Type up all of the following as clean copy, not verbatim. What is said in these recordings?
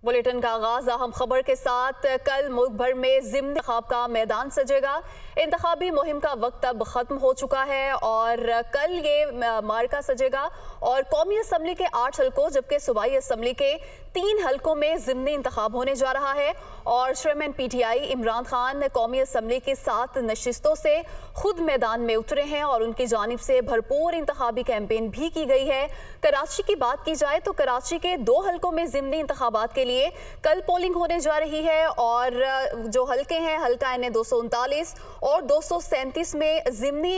Bulletin का आगाज अहम खबर के साथ। कल मुल्क भर में ज़िमनी इंतखाब का मैदान सजेगा। इंतखाबी मुहिम का वक्त अब ख़त्म हो चुका है और कल ये मार्का सजेगा और कौमी असम्बली के 8 हल्कों जबकि सूबाई असम्बली के 3 हल्कों में ज़िमनी इंतखाब होने जा रहा है। और चेयरमैन PTI इमरान खान कौमी असम्बली की 7 नशिस्तों से खुद मैदान में उतरे हैं और उनकी जानिब से भरपूर इंतखाबी कैंपेन भी की गई है। कराची की बात की जाए तो कराची के 2 हल्कों में ज़िमनी इंतखाबात के लिए कल पोलिंग होने जा रही है और जो हल्के हैं हल्का NA 239 और 237 में ज़िमनी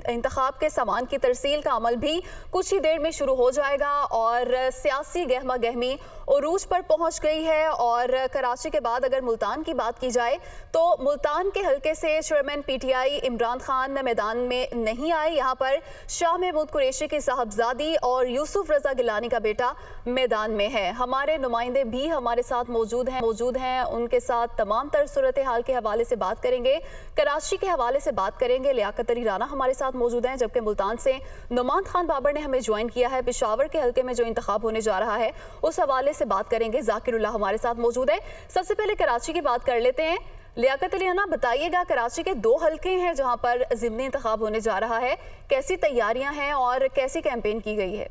इंतखाब के सामान की तरसील का अमल भी कुछ ही देर में शुरू हो जाएगा और सियासी गहमा गहमी उरूज पर पहुंच गई है। और कराची के बाद अगर मुल्तान की बात की जाए तो मुल्तान के हल्के से चेयरमैन PTI इमरान खान मैदान में नहीं आए। यहाँ पर शाह महमूद कुरैशी की साहबजादी और यूसुफ रजा गिलानी का बेटा मैदान में है। हमारे नुमाइंदे भी हमारे साथ मौजूद हैं, उनके साथ तमाम तर सूरत हाल के हवाले से बात करेंगे, कराची के हवाले से बात करेंगे। लियाकत अली राना हमारे साथ मौजूद हैं, जबकि मुल्तान से नुमान खान बाबर ने हमें ज्वाइन किया है। पेशावर के हल्के में जो इंतखाब होने जा रहा है उस हवाले से बात करेंगे। जाकिरुल्लाह हमारे साथ मौजूद है। सबसे पहले कराची की बात कर लेते हैं। लियाकत अली राना, बताइएगा कराची के 2 हल्के हैं जहां पर ज़िमनी इंतखाब होने जा रहा है, कैसी तैयारियां हैं और कैसी कैंपेन की गई है?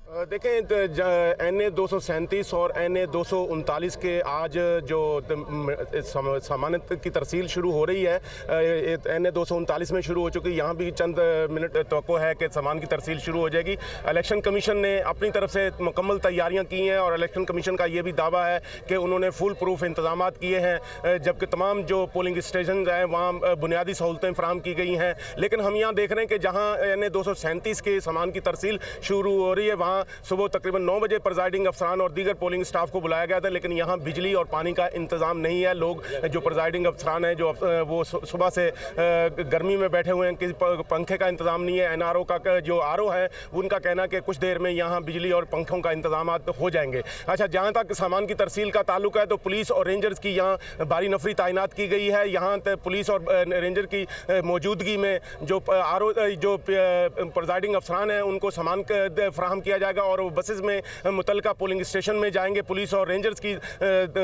देखें, NA 237 और NA 239 के आज जो जमानत की तरसील शुरू हो रही है, NA 239 में शुरू हो चुकी है। यहाँ भी चंद मिनट तवक्को है कि सामान की तरसील शुरू हो जाएगी। इलेक्शन कमीशन ने अपनी तरफ से मुकम्मल तैयारियाँ की हैं और इलेक्शन कमीशन का ये भी दावा है कि उन्होंने फुल प्रूफ इंतजाम किए हैं, जबकि तमाम जो पोलिंग स्टेशन हैं वहाँ बुनियादी सहूलतें फराहम की गई हैं। लेकिन हम यहाँ देख रहे हैं कि जहाँ NA 237 के सामान की तरसील शुरू हो रही है वहाँ सुबह तकरीबन 9 बजे प्रिजाइडिंग अफसरान और दीगर पोलिंग स्टाफ को बुलाया गया था, लेकिन यहाँ बिजली और पानी का इंतज़ाम नहीं है। लोग जो प्रिजाइडिंग अफसरान हैं जो वो सुबह से गर्मी में बैठे हुए हैं कि पंखे का इंतज़ाम नहीं है। NRO का जो RO है उनका कहना कि कुछ देर में यहाँ बिजली और पंखों का इंतज़ाम हो जाएंगे। अच्छा, जहाँ तक सामान की तरसील का ताल्लुक है तो पुलिस और रेंजर्स की यहाँ भारी नफरी तैनात की गई है। यहाँ पुलिस और रेंजर की मौजूदगी में जो RO जो प्रिजाइडिंग अफसरान हैं उनको सामान फराहम किया जाएगा और वो बसेस में मुतलका पोलिंग स्टेशन में जाएंगे। पुलिस और रेंजर्स की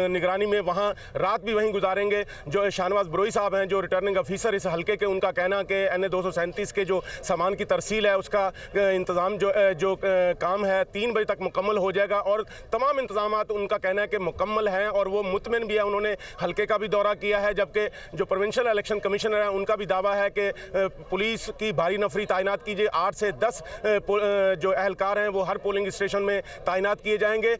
निगरानी में वहाँ रात भी वहीं गुजारेंगे। जो शाहनवाज बरोई साहब हैं जो रिटर्निंग अफीसर इस हल्के के, उनका कहना कि NA 237 के जो सामान की तरसील है उसका इंतज़ाम जो काम है 3 बजे तक मुकम्मल हो जाएगा और तमाम इंतजाम उनका कहना है कि मुकम्मल हैं और वो मुतमिन भी है। उन्होंने हल्के का भी दौरा किया है, जबकि जो प्रोविंशियल इलेक्शन कमिश्नर है उनका भी दावा है कि पुलिस की भारी नफरी तैनात कीजिए। 8 से 10 जो अहलकार हैं वो हर पोलिंग स्टेशन में तैनात किए जाएंगे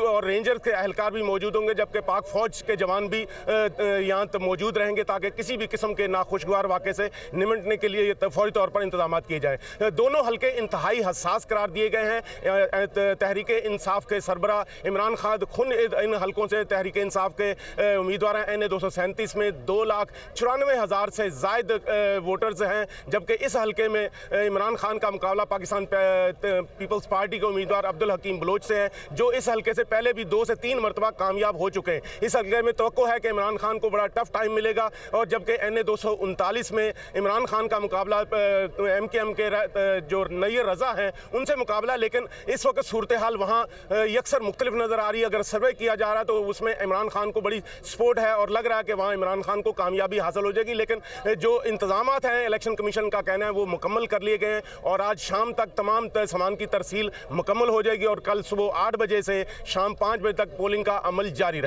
और रेंजर के अहलकार भी मौजूद होंगे, जबकि पाक फौज के जवान भी यहाँ मौजूद रहेंगे ताकि किसी भी किस्म के नाखुशगवार वाक़े से निमटने के लिए फौरी तौर पर इंतजाम किए जाएँ। दोनों हल्के इंतहाई हसास करार दिए गए हैं। तहरीक इंसाफ के सरबरा इमरान खान खुद इन हल्कों से तहरीक इंसाफ के उम्मीदवार हैं। NA 237 में 2,94,000 से ज़ायद वोटर्स हैं, जबकि इस हल्के में इमरान खान का मुकाबला पाकिस्तान पीपल्स पार्टी के उम्मीदवार अब्दुल हकीम बलोच से है, जो इस हल्के से पहले भी 2 से 3 मरतबा कामयाब हो चुके हैं। इस हल्के में तवक्को है कि इमरान खान को बड़ा टफ टाइम मिलेगा और जबकि NA 239 में इमरान खान का मुकाबला MKM के जो नैयर रजा हैं उनसे मुकाबला, लेकिन इस वक्त सूरत हाल वहाँ यकसर मुख्तलिफ नज़र आ रही है। अगर सर्वे किया जा रहा है तो उसमें इमरान खान को बड़ी सपोर्ट है और लग रहा है कि वहाँ इमरान खान को कामयाबी हासिल हो जाएगी। लेकिन जो इंतजाम हैं इलेक्शन कमीशन का कहना है वो मुकम्मल कर लिए गए हैं और आज शाम तक तमाम सामान की तरसील मुकम्मल हो जाएगी और कल सुबह 8 बजे से शाम 5 बजे तक पोलिंग का अमल जारी रहेगा।